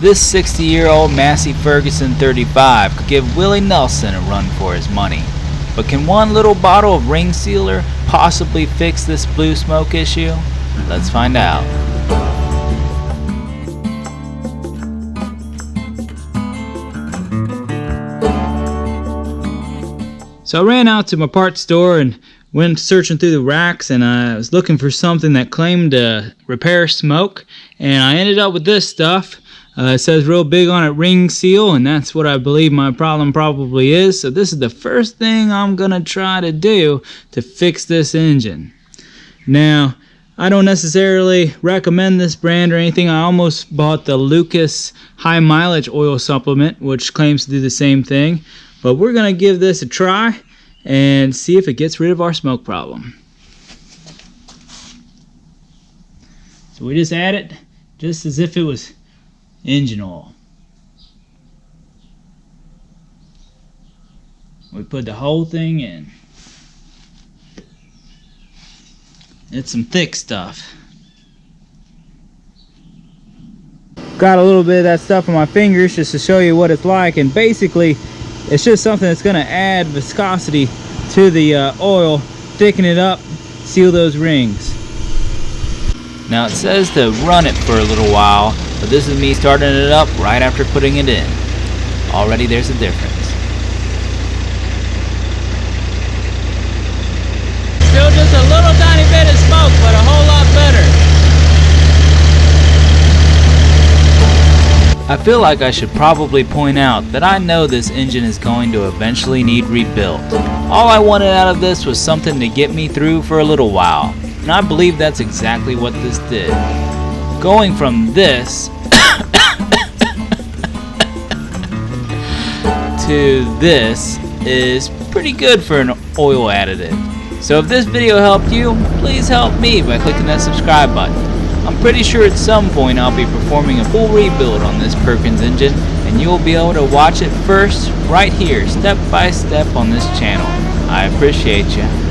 This 60-year-old Massey Ferguson 35 could give Willie Nelson a run for his money. But can one little bottle of ring sealer possibly fix this blue smoke issue? Let's find out. So I ran out to my parts store and went searching through the racks, and I was looking for something that claimed to repair smoke, and I ended up with this stuff. It says real big on it, ring seal, and that's what I believe my problem probably is. So this is the first thing I'm gonna try to do to fix this engine. Now, I don't necessarily recommend this brand or anything. I almost bought the Lucas high mileage oil supplement, which claims to do the same thing. But we're gonna give this a try and see if it gets rid of our smoke problem. So we just add it just as if it was engine oil. We put the whole thing in. It's some thick stuff. Got a little bit of that stuff on my fingers just to show you what it's like, and basically it's just something that's going to add viscosity to the oil, thicken it up, seal those rings. Now it says to run it for a little while, but this is me starting it up right after putting it in. Already there's a difference. Still just a little tiny bit of smoke, but a whole lot better. I feel like I should probably point out that I know this engine is going to eventually need rebuilt. All I wanted out of this was something to get me through for a little while, and I believe that's exactly what this did. Going from this to this is pretty good for an oil additive. So if this video helped you, please help me by clicking that subscribe button. I'm pretty sure at some point I'll be performing a full rebuild on this Perkins engine, and you'll be able to watch it first right here, step by step on this channel. I appreciate you.